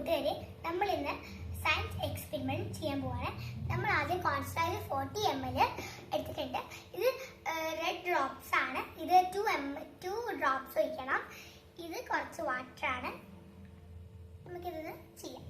കൂട്ടുകാരെ, നമ്മൾ ഇന്ന് സയൻസ് എക്സ്പെരിമെന്റ് ചെയ്യാൻ പോവാണ്. നമ്മൾ ആദ്യം കോൺസ്റ്റന്റ് 40 ml എടുത്തിട്ടുണ്ട്. ഇത് റെഡ് ഡ്രോപ്സ് ആണ്. ഇത് 2 ഡ്രോപ്സ് ഒഴിക്കണം. ഇത് കുറച്ച് വാട്ടർ ആണ്. നമുക്കിത് ചെയ്യാം.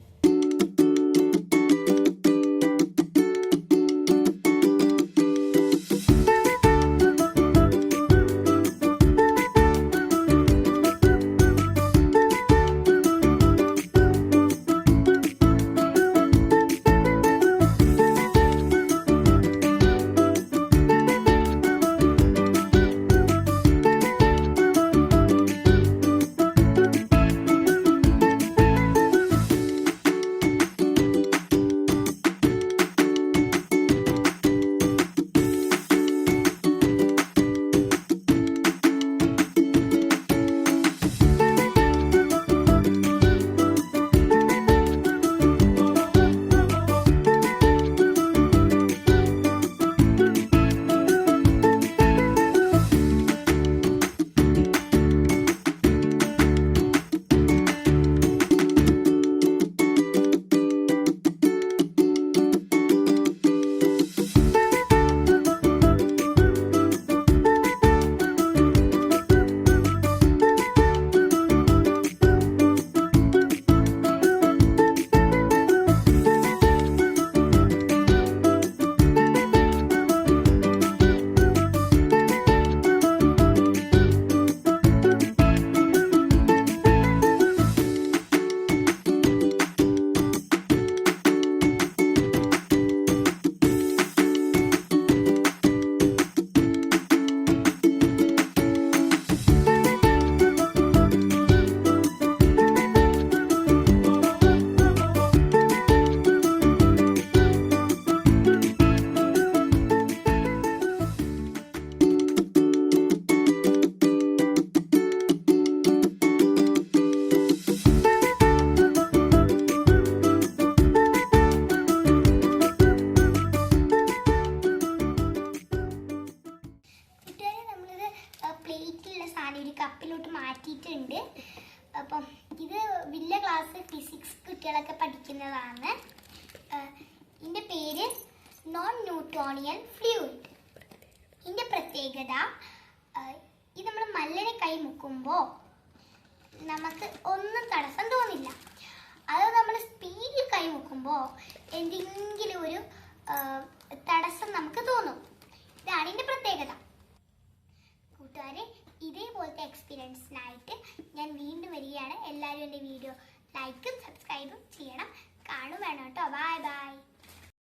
ഒരു കപ്പിലോട്ട് മാറ്റിയിട്ടുണ്ട്. അപ്പം ഇത് വലിയ ക്ലാസ് ഫിസിക്സ് കുട്ടികളൊക്കെ പഠിക്കുന്നതാണ്. ഇതിൻ്റെ പേര് നോൺ ന്യൂട്ടോണിയൻ ഫ്ലൂയിഡ്. ഇതിൻ്റെ പ്രത്യേകത, ഇത് നമ്മൾ മല്ലനെ കൈ മുക്കുമ്പോൾ നമുക്ക് ഒന്നും തടസ്സം തോന്നില്ല. അത് നമ്മൾ സ്പീഡിൽ കൈ മുക്കുമ്പോൾ എന്തെങ്കിലും ഒരു തടസ്സം നമുക്ക് തോന്നും. ഇതാണ് ഇതിൻ്റെ പ്രത്യേകത. കൂട്ടുകാരെ, ഇതേപോലത്തെ എക്സ്പീരിയൻസിനായിട്ട് ഞാൻ വീണ്ടും വരികയാണ്. എല്ലാവരും എൻ്റെ വീഡിയോ ലൈക്കും സബ്സ്ക്രൈബും ചെയ്യണം. കാണും വേണം കേട്ടോ. Bye bye.